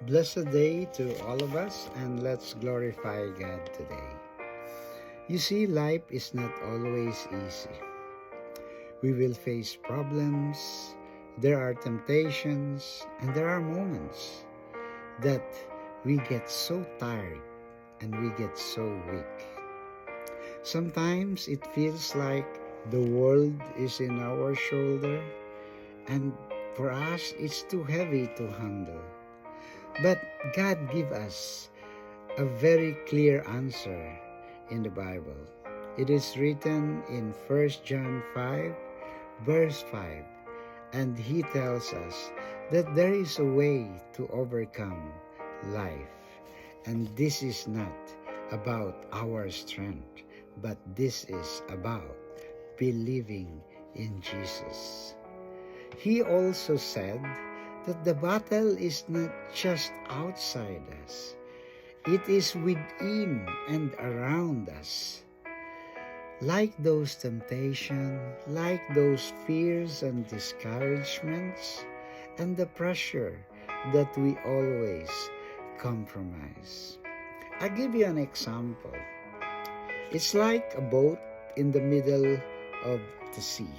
Blessed day to all of us, and let's glorify God today. You see, life is not always easy. We will face problems, there are temptations, and there are moments that we get so tired and we get so weak. Sometimes it feels like the world is in our shoulder, and for us it's too heavy to handle. But God give us a very clear answer in the Bible. It is written in 1 John 5, verse 5, and He tells us that there is a way to overcome life. And this is not about our strength, but this is about believing in Jesus. He also said that the battle is not just outside us. It is within and around us. Like those temptations, like those fears and discouragements, and the pressure that we always compromise. I'll give you an example. It's like a boat in the middle of the sea.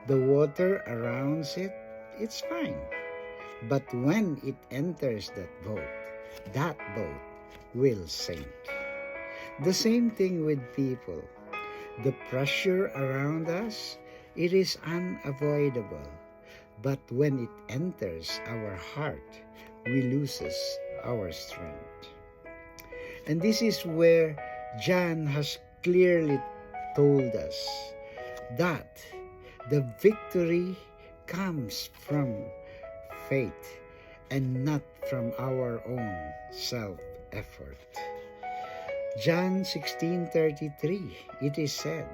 The water around it, it's fine. But when it enters that boat will sink. The same thing with people. The pressure around us, it is unavoidable. But when it enters our heart, we loses our strength. And this is where John has clearly told us that the victory comes from faith and not from our own self-effort. John 16:33, it is said,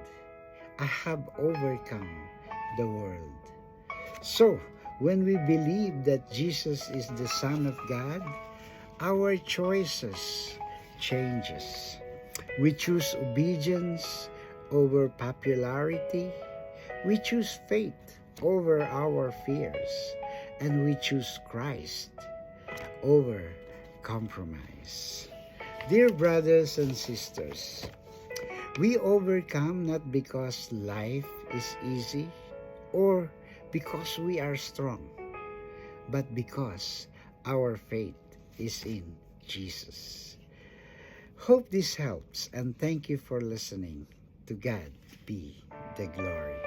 I have overcome the world. So, when we believe that Jesus is the Son of God, our choices changes. We choose obedience over popularity. We choose faith over our fears. And we choose Christ over compromise. Dear brothers and sisters, we overcome not because life is easy or because we are strong, but because our faith is in Jesus. Hope this helps, and thank you for listening. To God be the glory.